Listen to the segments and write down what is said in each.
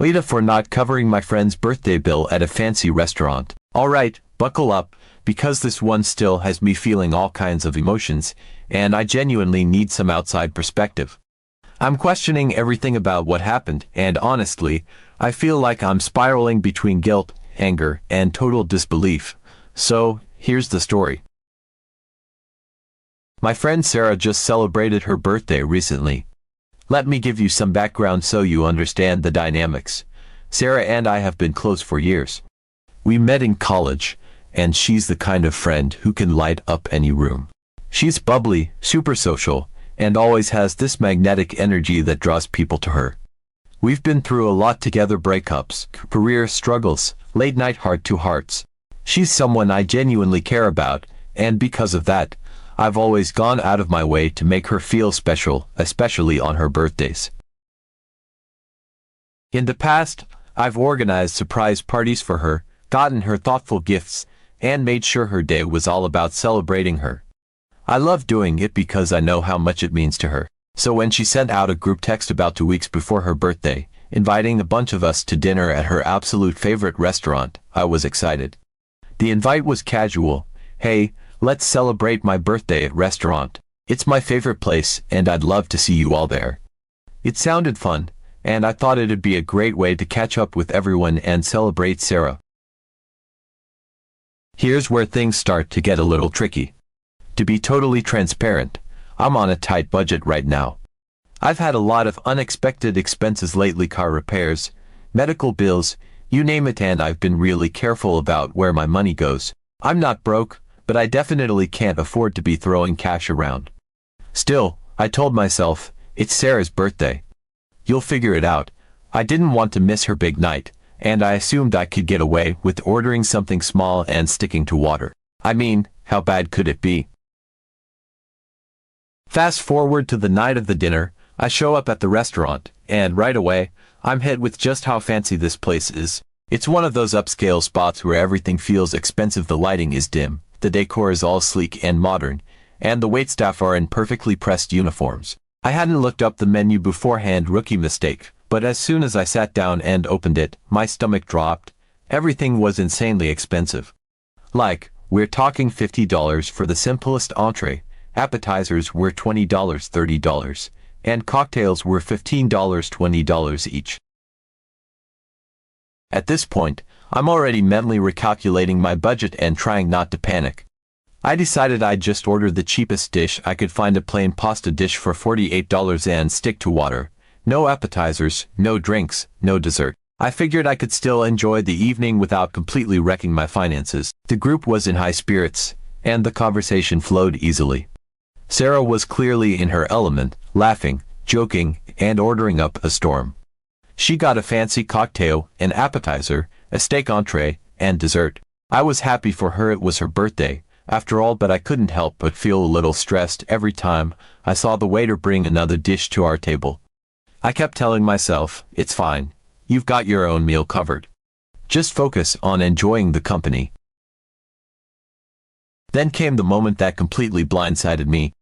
AITA for not covering my friend's birthday bill at a fancy restaurant. Alright, buckle up, because this one still has me feeling all kinds of emotions, and I genuinely need some outside perspective. I'm questioning everything about what happened, and honestly, I feel like I'm spiraling between guilt, anger, and total disbelief. So, here's the story. My friend Sarah just celebrated her birthday recently. Let me give you some background so you understand the dynamics. Sarah and I have been close for years. We met in college, and she's the kind of friend who can light up any room. She's bubbly, super social, and always has this magnetic energy that draws people to her. We've been through a lot together: breakups, career struggles, late-night heart-to-hearts. She's someone I genuinely care about, and because of that, I've always gone out of my way to make her feel special, especially on her birthdays. In the past, I've organized surprise parties for her, gotten her thoughtful gifts, and made sure her day was all about celebrating her. I love doing it because I know how much it means to her. So when she sent out a group text about 2 weeks before her birthday, inviting a bunch of us to dinner at her absolute favorite restaurant, I was excited. The invite was casual: "Hey, let's celebrate my birthday at restaurant. It's my favorite place, and I'd love to see you all there." It sounded fun, and I thought it'd be a great way to catch up with everyone and celebrate Sarah. Here's where things start to get a little tricky. To be totally transparent, I'm on a tight budget right now. I've had a lot of unexpected expenses lately: car repairs, medical bills, you name it, and I've been really careful about where my money goes. I'm not broke, but I definitely can't afford to be throwing cash around. Still, I told myself, it's Sarah's birthday. You'll figure it out. I didn't want to miss her big night, and I assumed I could get away with ordering something small and sticking to water. I mean, how bad could it be? Fast forward to the night of the dinner. I show up at the restaurant, and right away, I'm hit with just how fancy this place is. It's one of those upscale spots where everything feels expensive. The lighting is dim, the decor is all sleek and modern, and the waitstaff are in perfectly pressed uniforms. I hadn't looked up the menu beforehand, rookie mistake, but as soon as I sat down and opened it, my stomach dropped. Everything was insanely expensive. Like, we're talking $50 for the simplest entree, appetizers were $20, $30, and cocktails were $15, $20 each. At this point, I'm already mentally recalculating my budget and trying not to panic. I decided I'd just order the cheapest dish I could find, a plain pasta dish for $48, and stick to water. No appetizers, no drinks, no dessert. I figured I could still enjoy the evening without completely wrecking my finances. The group was in high spirits, and the conversation flowed easily. Sarah was clearly in her element, laughing, joking, and ordering up a storm. She got a fancy cocktail, an appetizer, a steak entree, and dessert. I was happy for her. It was her birthday, after all, but I couldn't help but feel a little stressed every time I saw the waiter bring another dish to our table. I kept telling myself, it's fine. You've got your own meal covered. Just focus on enjoying the company. Then came the moment that completely blindsided me.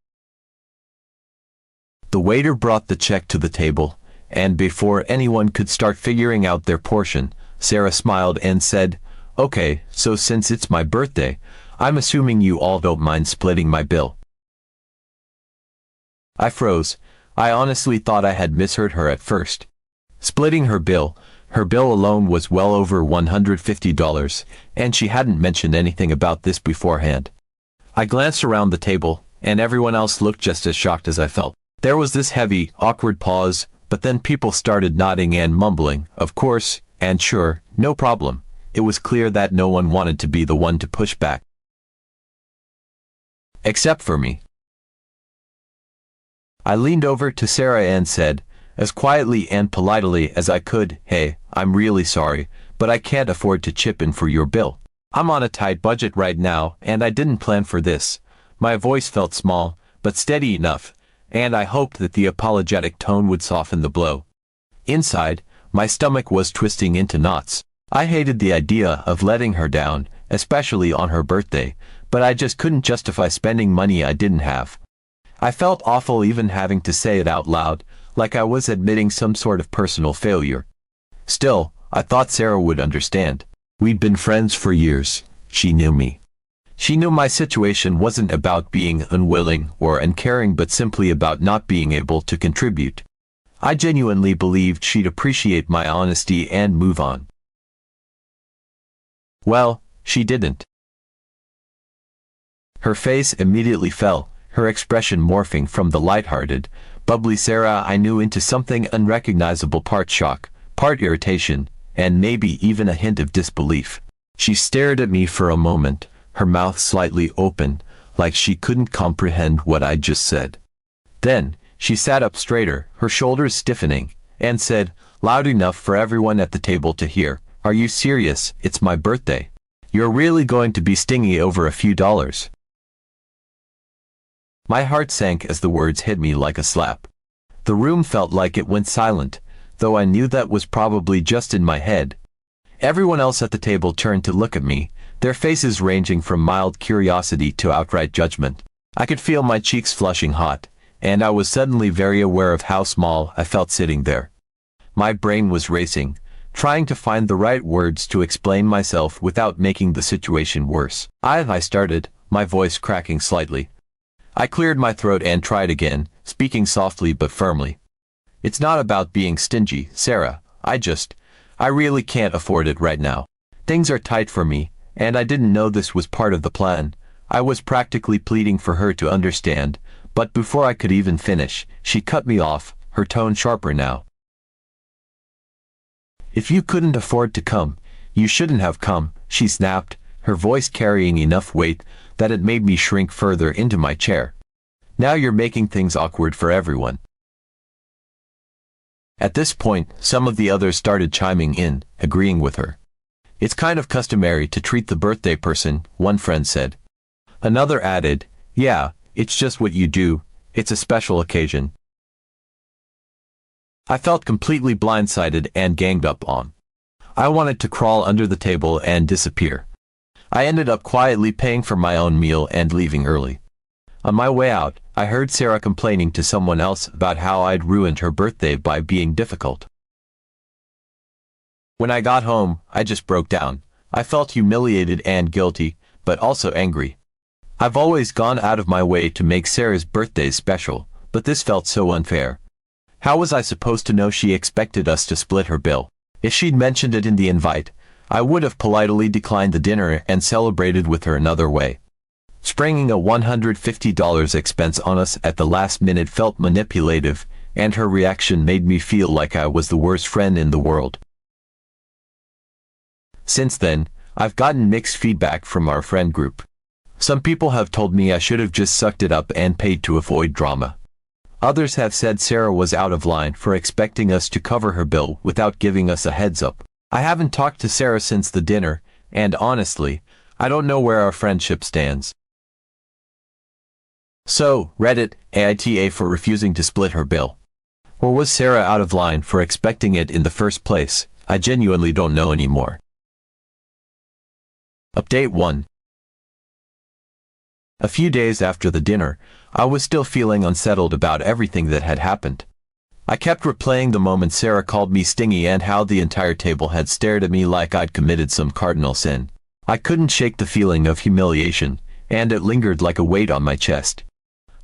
The waiter brought the check to the table, and before anyone could start figuring out their portion, Sarah smiled and said, "Okay, so since it's my birthday, I'm assuming you all don't mind splitting my bill." I froze. I honestly thought I had misheard her at first. Splitting her bill alone was well over $150, and she hadn't mentioned anything about this beforehand. I glanced around the table, and everyone else looked just as shocked as I felt. There was this heavy, awkward pause, but then people started nodding and mumbling, "Of course," and "Sure, no problem." It was clear that no one wanted to be the one to push back. Except for me. I leaned over to Sarah and said, as quietly and politely as I could, "Hey, I'm really sorry, but I can't afford to chip in for your bill. I'm on a tight budget right now, and I didn't plan for this." My voice felt small, but steady enough, and I hoped that the apologetic tone would soften the blow. Inside, my stomach was twisting into knots. I hated the idea of letting her down, especially on her birthday, but I just couldn't justify spending money I didn't have. I felt awful even having to say it out loud, like I was admitting some sort of personal failure. Still, I thought Sarah would understand. We'd been friends for years. She knew me. She knew my situation wasn't about being unwilling or uncaring but simply about not being able to contribute. I genuinely believed she'd appreciate my honesty and move on. Well, she didn't. Her face immediately fell, her expression morphing from the light-hearted, bubbly Sarah I knew into something unrecognizable, part shock, part irritation, and maybe even a hint of disbelief. She stared at me for a moment, her mouth slightly open, like she couldn't comprehend what I'd just said. Then, she sat up straighter, her shoulders stiffening, and said, loud enough for everyone at the table to hear, "Are you serious? It's my birthday. You're really going to be stingy over a few dollars?" My heart sank as the words hit me like a slap. The room felt like it went silent, though I knew that was probably just in my head. Everyone else at the table turned to look at me, their faces ranging from mild curiosity to outright judgment. I could feel my cheeks flushing hot, and I was suddenly very aware of how small I felt sitting there. My brain was racing, trying to find the right words to explain myself without making the situation worse. I started, my voice cracking slightly. I cleared my throat and tried again, speaking softly but firmly. "It's not about being stingy, Sarah. I really can't afford it right now. Things are tight for me, and I didn't know this was part of the plan." I was practically pleading for her to understand, but before I could even finish, she cut me off, her tone sharper now. "If you couldn't afford to come, you shouldn't have come," she snapped, her voice carrying enough weight that it made me shrink further into my chair. "Now you're making things awkward for everyone." At this point, some of the others started chiming in, agreeing with her. "It's kind of customary to treat the birthday person," one friend said. Another added, "Yeah, it's just what you do. It's a special occasion." I felt completely blindsided and ganged up on. I wanted to crawl under the table and disappear. I ended up quietly paying for my own meal and leaving early. On my way out, I heard Sarah complaining to someone else about how I'd ruined her birthday by being difficult. When I got home, I just broke down. I felt humiliated and guilty, but also angry. I've always gone out of my way to make Sarah's birthday special, but this felt so unfair. How was I supposed to know she expected us to split her bill? If she'd mentioned it in the invite, I would have politely declined the dinner and celebrated with her another way. Springing a $150 expense on us at the last minute felt manipulative, and her reaction made me feel like I was the worst friend in the world. Since then, I've gotten mixed feedback from our friend group. Some people have told me I should have just sucked it up and paid to avoid drama. Others have said Sarah was out of line for expecting us to cover her bill without giving us a heads up. I haven't talked to Sarah since the dinner, and honestly, I don't know where our friendship stands. So, Reddit, AITA for refusing to split her bill. Or was Sarah out of line for expecting it in the first place? I genuinely don't know anymore. Update 1. A few days after the dinner, I was still feeling unsettled about everything that had happened. I kept replaying the moment Sarah called me stingy and how the entire table had stared at me like I'd committed some cardinal sin. I couldn't shake the feeling of humiliation, and it lingered like a weight on my chest.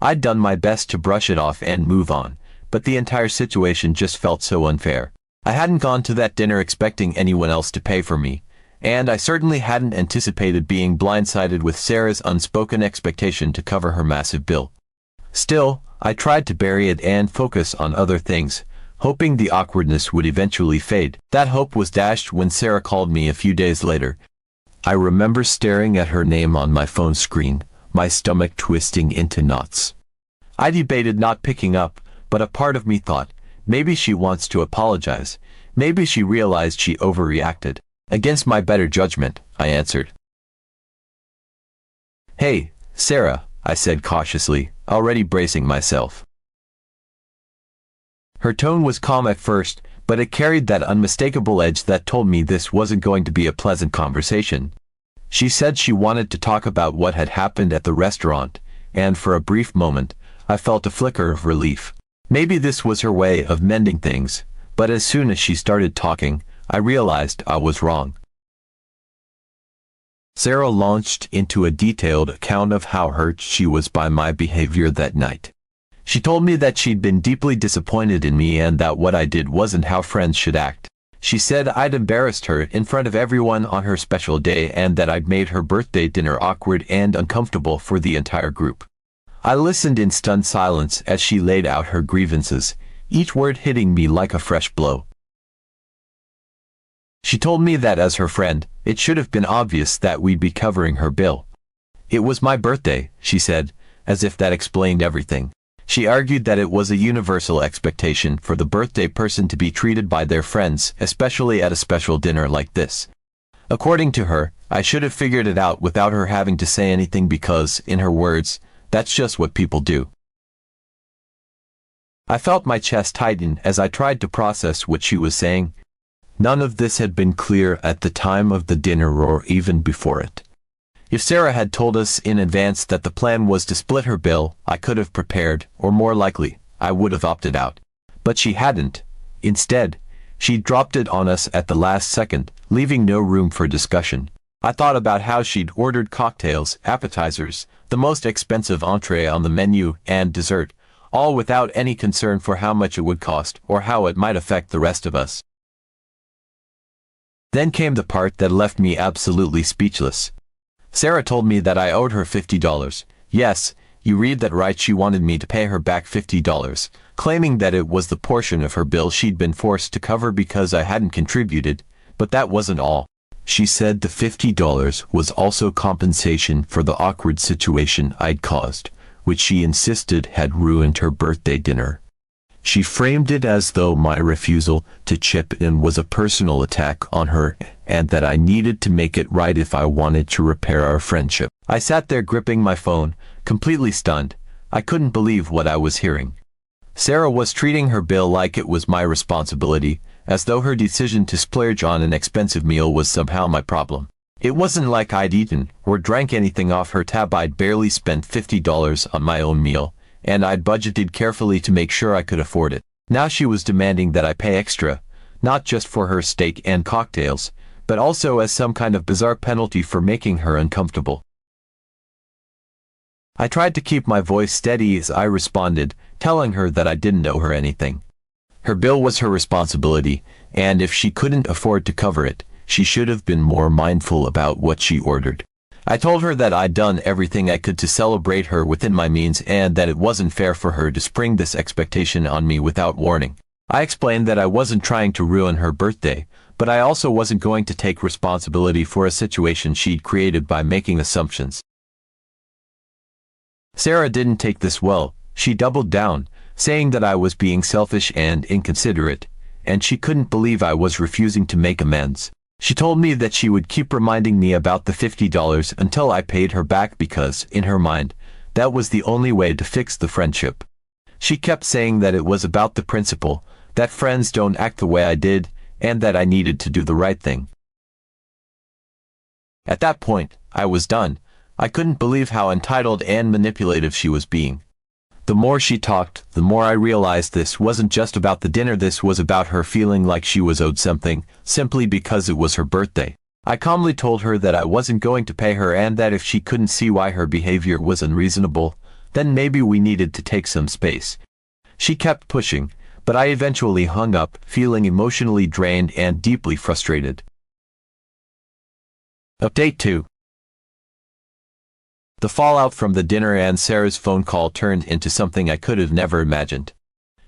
I'd done my best to brush it off and move on, but the entire situation just felt so unfair. I hadn't gone to that dinner expecting anyone else to pay for me, and I certainly hadn't anticipated being blindsided with Sarah's unspoken expectation to cover her massive bill. Still, I tried to bury it and focus on other things, hoping the awkwardness would eventually fade. That hope was dashed when Sarah called me a few days later. I remember staring at her name on my phone screen, my stomach twisting into knots. I debated not picking up, but a part of me thought, maybe she wants to apologize. Maybe she realized she overreacted. Against my better judgment, I answered. "Hey, Sarah," I said cautiously, already bracing myself. Her tone was calm at first, but it carried that unmistakable edge that told me this wasn't going to be a pleasant conversation. She said she wanted to talk about what had happened at the restaurant, and for a brief moment, I felt a flicker of relief. Maybe this was her way of mending things, but as soon as she started talking, I realized I was wrong. Sarah launched into a detailed account of how hurt she was by my behavior that night. She told me that she'd been deeply disappointed in me and that what I did wasn't how friends should act. She said I'd embarrassed her in front of everyone on her special day and that I'd made her birthday dinner awkward and uncomfortable for the entire group. I listened in stunned silence as she laid out her grievances, each word hitting me like a fresh blow. She told me that as her friend, it should have been obvious that we'd be covering her bill. It was my birthday, she said, as if that explained everything. She argued that it was a universal expectation for the birthday person to be treated by their friends, especially at a special dinner like this. According to her, I should have figured it out without her having to say anything because, in her words, that's just what people do. I felt my chest tighten as I tried to process what she was saying. None of this had been clear at the time of the dinner or even before it. If Sarah had told us in advance that the plan was to split her bill, I could have prepared, or more likely, I would have opted out. But she hadn't. Instead, she dropped it on us at the last second, leaving no room for discussion. I thought about how she'd ordered cocktails, appetizers, the most expensive entree on the menu, and dessert, all without any concern for how much it would cost or how it might affect the rest of us. Then came the part that left me absolutely speechless. Sarah told me that I owed her $50. Yes, you read that right, she wanted me to pay her back $50, claiming that it was the portion of her bill she'd been forced to cover because I hadn't contributed, but that wasn't all. She said the $50 was also compensation for the awkward situation I'd caused, which she insisted had ruined her birthday dinner. She framed it as though my refusal to chip in was a personal attack on her and that I needed to make it right if I wanted to repair our friendship. I sat there gripping my phone, completely stunned. I couldn't believe what I was hearing. Sarah was treating her bill like it was my responsibility, as though her decision to splurge on an expensive meal was somehow my problem. It wasn't like I'd eaten or drank anything off her tab. I'd barely spent $50 on my own meal, and I'd budgeted carefully to make sure I could afford it. Now she was demanding that I pay extra, not just for her steak and cocktails, but also as some kind of bizarre penalty for making her uncomfortable. I tried to keep my voice steady as I responded, telling her that I didn't owe her anything. Her bill was her responsibility, and if she couldn't afford to cover it, she should have been more mindful about what she ordered. I told her that I'd done everything I could to celebrate her within my means and that it wasn't fair for her to spring this expectation on me without warning. I explained that I wasn't trying to ruin her birthday, but I also wasn't going to take responsibility for a situation she'd created by making assumptions. Sarah didn't take this well. She doubled down, saying that I was being selfish and inconsiderate, and she couldn't believe I was refusing to make amends. She told me that she would keep reminding me about the $50 until I paid her back because, in her mind, that was the only way to fix the friendship. She kept saying that it was about the principle, that friends don't act the way I did, and that I needed to do the right thing. At that point, I was done. I couldn't believe how entitled and manipulative she was being. The more she talked, the more I realized this wasn't just about the dinner. This was about her feeling like she was owed something, simply because it was her birthday. I calmly told her that I wasn't going to pay her and that if she couldn't see why her behavior was unreasonable, then maybe we needed to take some space. She kept pushing, but I eventually hung up, feeling emotionally drained and deeply frustrated. Update 2. The fallout from the dinner and Sarah's phone call turned into something I could have never imagined.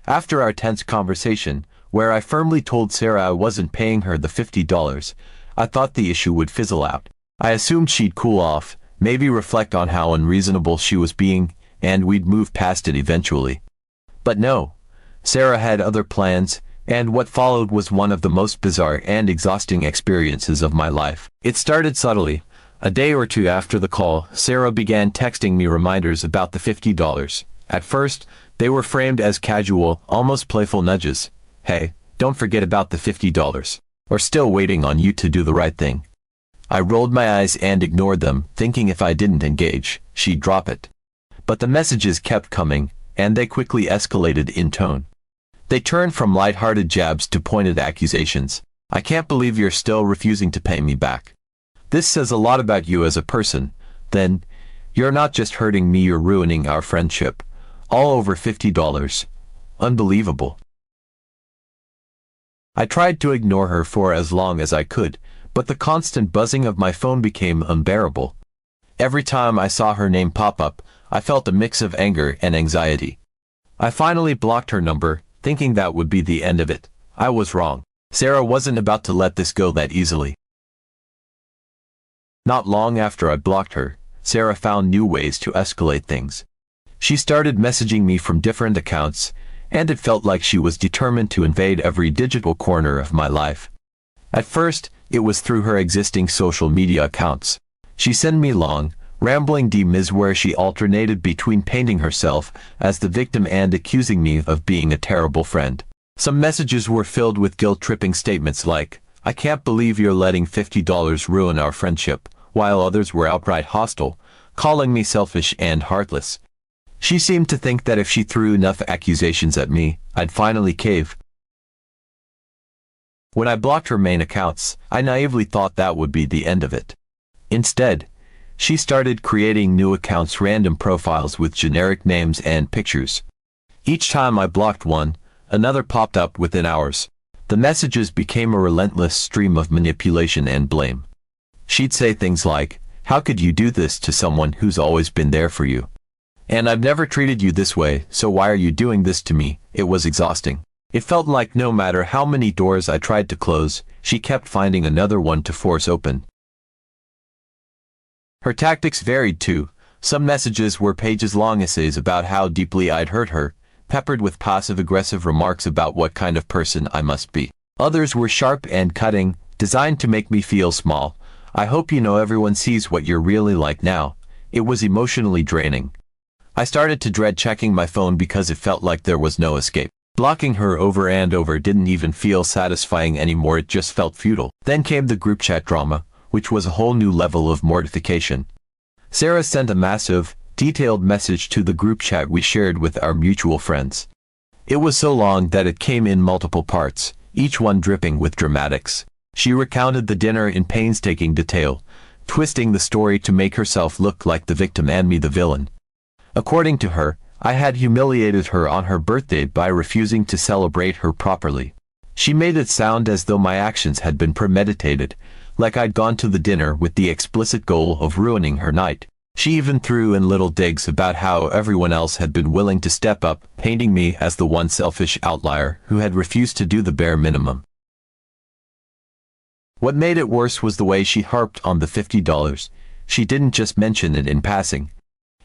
After our tense conversation, where I firmly told Sarah I wasn't paying her the $50, I thought the issue would fizzle out. I assumed she'd cool off, maybe reflect on how unreasonable she was being, and we'd move past it eventually. But no. Sarah had other plans, and what followed was one of the most bizarre and exhausting experiences of my life. It started subtly. A day or two after the call, Sarah began texting me reminders about the $50. At first, they were framed as casual, almost playful nudges. Hey, don't forget about the $50. Or still waiting on you to do the right thing. I rolled my eyes and ignored them, thinking if I didn't engage, she'd drop it. But the messages kept coming, and they quickly escalated in tone. They turned from light-hearted jabs to pointed accusations. I can't believe you're still refusing to pay me back. This says a lot about you as a person. Then, you're not just hurting me, you're ruining our friendship. All over $50. Unbelievable. I tried to ignore her for as long as I could, but the constant buzzing of my phone became unbearable. Every time I saw her name pop up, I felt a mix of anger and anxiety. I finally blocked her number, thinking that would be the end of it. I was wrong. Sarah wasn't about to let this go that easily. Not long after I blocked her, Sarah found new ways to escalate things. She started messaging me from different accounts, and it felt like she was determined to invade every digital corner of my life. At first, it was through her existing social media accounts. She sent me long, rambling DMs where she alternated between painting herself as the victim and accusing me of being a terrible friend. Some messages were filled with guilt-tripping statements like, "I can't believe you're letting $50 ruin our friendship," while others were outright hostile, calling me selfish and heartless. She seemed to think that if she threw enough accusations at me, I'd finally cave. When I blocked her main accounts, I naively thought that would be the end of it. Instead, she started creating new accounts, random profiles with generic names and pictures. Each time I blocked one, another popped up within hours. The messages became a relentless stream of manipulation and blame. She'd say things like, "How could you do this to someone who's always been there for you? And I've never treated you this way, so why are you doing this to me?" It was exhausting. It felt like no matter how many doors I tried to close, she kept finding another one to force open. Her tactics varied too. Some messages were pages-long essays about how deeply I'd hurt her, peppered with passive-aggressive remarks about what kind of person I must be. Others were sharp and cutting, designed to make me feel small. "I hope you know everyone sees what you're really like now." It was emotionally draining. I started to dread checking my phone because it felt like there was no escape. Blocking her over and over didn't even feel satisfying anymore, it just felt futile. Then came the group chat drama, which was a whole new level of mortification. Sarah sent a massive, detailed message to the group chat we shared with our mutual friends. It was so long that it came in multiple parts, each one dripping with dramatics. She recounted the dinner in painstaking detail, twisting the story to make herself look like the victim and me the villain. According to her, I had humiliated her on her birthday by refusing to celebrate her properly. She made it sound as though my actions had been premeditated, like I'd gone to the dinner with the explicit goal of ruining her night. She even threw in little digs about how everyone else had been willing to step up, painting me as the one selfish outlier who had refused to do the bare minimum. What made it worse was the way she harped on the $50. She didn't just mention it in passing.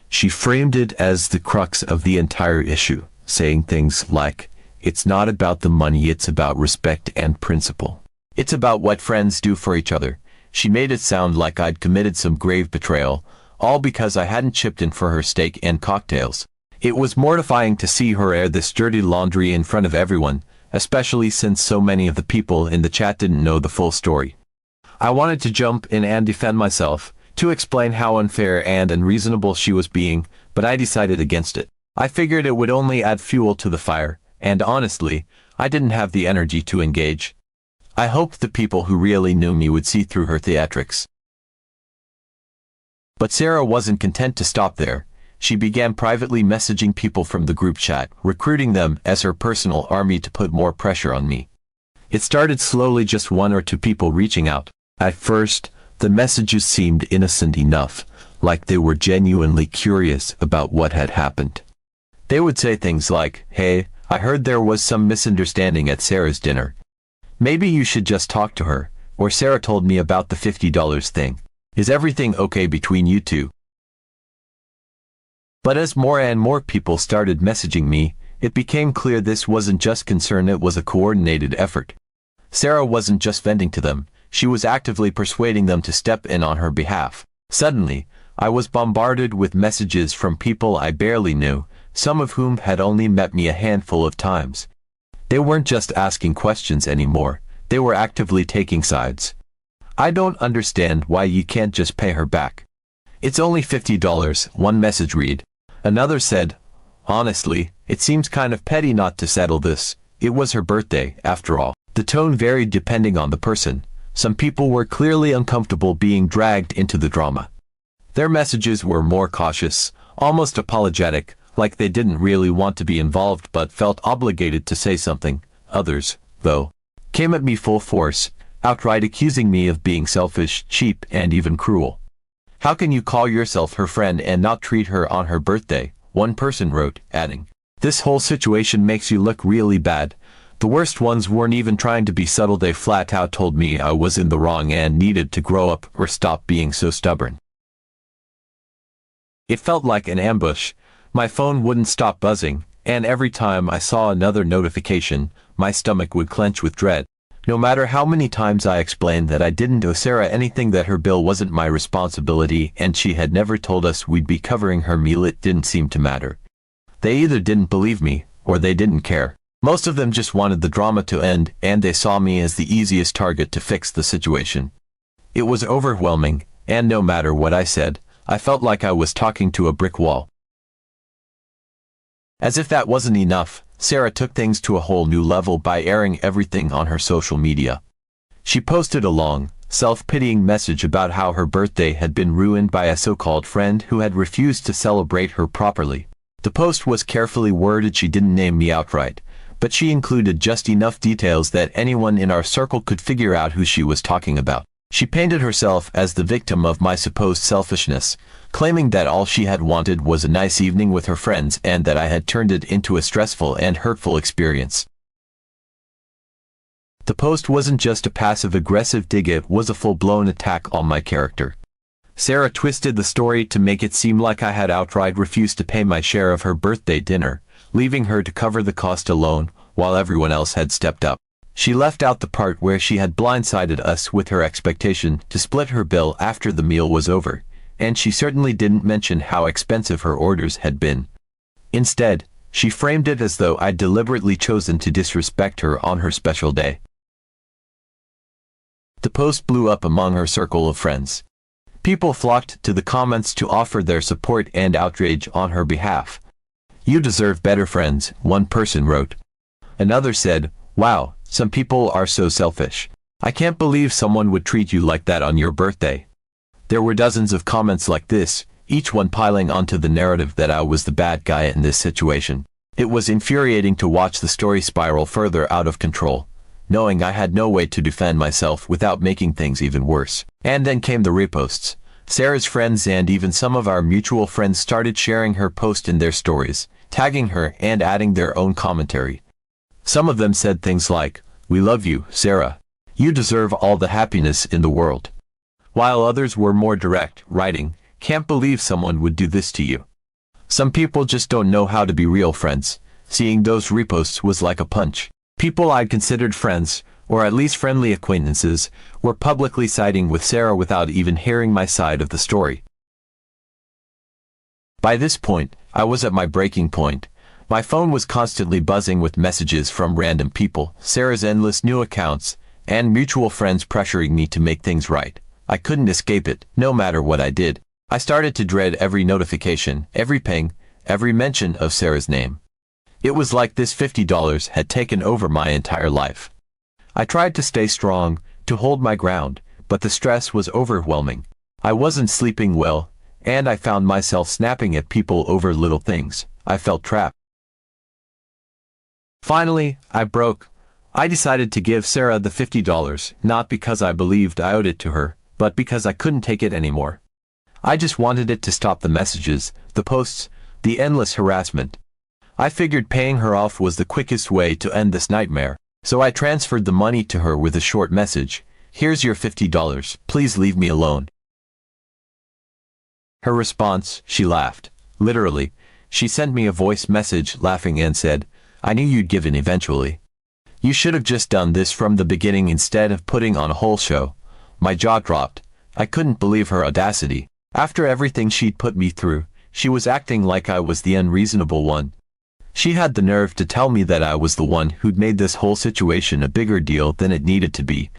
She framed it as the crux of the entire issue, saying things like, "It's not about the money, it's about respect and principle. It's about what friends do for each other." She made it sound like I'd committed some grave betrayal, all because I hadn't chipped in for her steak and cocktails. It was mortifying to see her air this dirty laundry in front of everyone, especially since so many of the people in the chat didn't know the full story. I wanted to jump in and defend myself, to explain how unfair and unreasonable she was being, but I decided against it. I figured it would only add fuel to the fire, and honestly, I didn't have the energy to engage. I hoped the people who really knew me would see through her theatrics. But Sarah wasn't content to stop there. She began privately messaging people from the group chat, recruiting them as her personal army to put more pressure on me. It started slowly, just one or two people reaching out. At first, the messages seemed innocent enough, like they were genuinely curious about what had happened. They would say things like, "Hey, I heard there was some misunderstanding at Sarah's dinner. Maybe you should just talk to her," or "Sarah told me about the $50 thing. Is everything okay between you two?" But as more and more people started messaging me, it became clear this wasn't just concern, it was a coordinated effort. Sarah wasn't just venting to them, she was actively persuading them to step in on her behalf. Suddenly, I was bombarded with messages from people I barely knew, some of whom had only met me a handful of times. They weren't just asking questions anymore, they were actively taking sides. "I don't understand why you can't just pay her back. It's only $50, one message read. Another said, "Honestly, it seems kind of petty not to settle this. It was her birthday, after all." The tone varied depending on the person. Some people were clearly uncomfortable being dragged into the drama. Their messages were more cautious, almost apologetic, like they didn't really want to be involved but felt obligated to say something. Others, though, came at me full force, outright accusing me of being selfish, cheap, and even cruel. "How can you call yourself her friend and not treat her on her birthday?" one person wrote, adding, "This whole situation makes you look really bad." The worst ones weren't even trying to be subtle, they flat out told me I was in the wrong and needed to grow up or stop being so stubborn. It felt like an ambush. My phone wouldn't stop buzzing, and every time I saw another notification, my stomach would clench with dread. No matter how many times I explained that I didn't owe Sarah anything, that her bill wasn't my responsibility, and she had never told us we'd be covering her meal, it didn't seem to matter. They either didn't believe me, or they didn't care. Most of them just wanted the drama to end, and they saw me as the easiest target to fix the situation. It was overwhelming, and no matter what I said, I felt like I was talking to a brick wall. As if that wasn't enough, Sarah took things to a whole new level by airing everything on her social media. She posted a long, self-pitying message about how her birthday had been ruined by a so-called friend who had refused to celebrate her properly. The post was carefully worded. She didn't name me outright, but she included just enough details that anyone in our circle could figure out who she was talking about. She painted herself as the victim of my supposed selfishness, claiming that all she had wanted was a nice evening with her friends and that I had turned it into a stressful and hurtful experience. The post wasn't just a passive-aggressive dig, it was a full-blown attack on my character. Sarah twisted the story to make it seem like I had outright refused to pay my share of her birthday dinner, leaving her to cover the cost alone, while everyone else had stepped up. She left out the part where she had blindsided us with her expectation to split her bill after the meal was over, and she certainly didn't mention how expensive her orders had been. Instead, she framed it as though I'd deliberately chosen to disrespect her on her special day. The post blew up among her circle of friends. People flocked to the comments to offer their support and outrage on her behalf. "You deserve better friends," one person wrote. Another said, "Wow, some people are so selfish. I can't believe someone would treat you like that on your birthday." There were dozens of comments like this, each one piling onto the narrative that I was the bad guy in this situation. It was infuriating to watch the story spiral further out of control, knowing I had no way to defend myself without making things even worse. And then came the reposts. Sarah's friends and even some of our mutual friends started sharing her post in their stories, tagging her and adding their own commentary. Some of them said things like, "We love you, Sarah. You deserve all the happiness in the world." While others were more direct, writing, "Can't believe someone would do this to you." Some people just don't know how to be real friends. Seeing those reposts was like a punch. People I'd considered friends, or at least friendly acquaintances, were publicly siding with Sarah without even hearing my side of the story. By this point, I was at my breaking point. My phone was constantly buzzing with messages from random people, Sarah's endless new accounts, and mutual friends pressuring me to make things right. I couldn't escape it, no matter what I did. I started to dread every notification, every ping, every mention of Sarah's name. It was like this $50 had taken over my entire life. I tried to stay strong, to hold my ground, but the stress was overwhelming. I wasn't sleeping well, and I found myself snapping at people over little things. I felt trapped. Finally, I broke. I decided to give Sarah the $50, not because I believed I owed it to her, but because I couldn't take it anymore. I just wanted it to stop the messages, the posts, the endless harassment. I figured paying her off was the quickest way to end this nightmare, so I transferred the money to her with a short message. "Here's your $50, please leave me alone." Her response, she laughed. Literally, she sent me a voice message laughing and said, "I knew you'd give in eventually. You should have just done this from the beginning instead of putting on a whole show." My jaw dropped. I couldn't believe her audacity. After everything she'd put me through, she was acting like I was the unreasonable one. She had the nerve to tell me that I was the one who'd made this whole situation a bigger deal than it needed to be.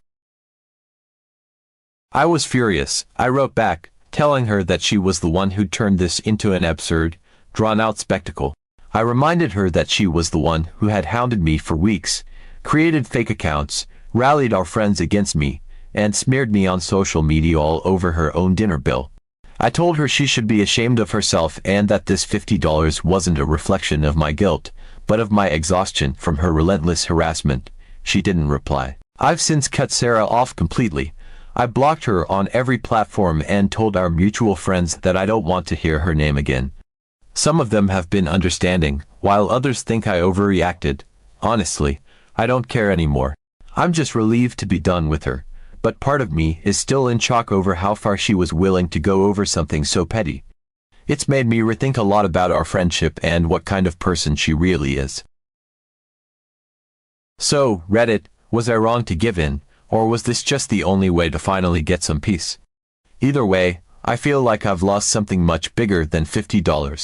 I was furious. I wrote back, telling her that she was the one who'd turned this into an absurd, drawn-out spectacle. I reminded her that she was the one who had hounded me for weeks, created fake accounts, rallied our friends against me, and smeared me on social media all over her own dinner bill. I told her she should be ashamed of herself and that this $50 wasn't a reflection of my guilt, but of my exhaustion from her relentless harassment. She didn't reply. I've since cut Sarah off completely. I blocked her on every platform and told our mutual friends that I don't want to hear her name again. Some of them have been understanding, while others think I overreacted. Honestly, I don't care anymore. I'm just relieved to be done with her, but part of me is still in shock over how far she was willing to go over something so petty. It's made me rethink a lot about our friendship and what kind of person she really is. So, Reddit, was I wrong to give in, or was this just the only way to finally get some peace? Either way, I feel like I've lost something much bigger than $50.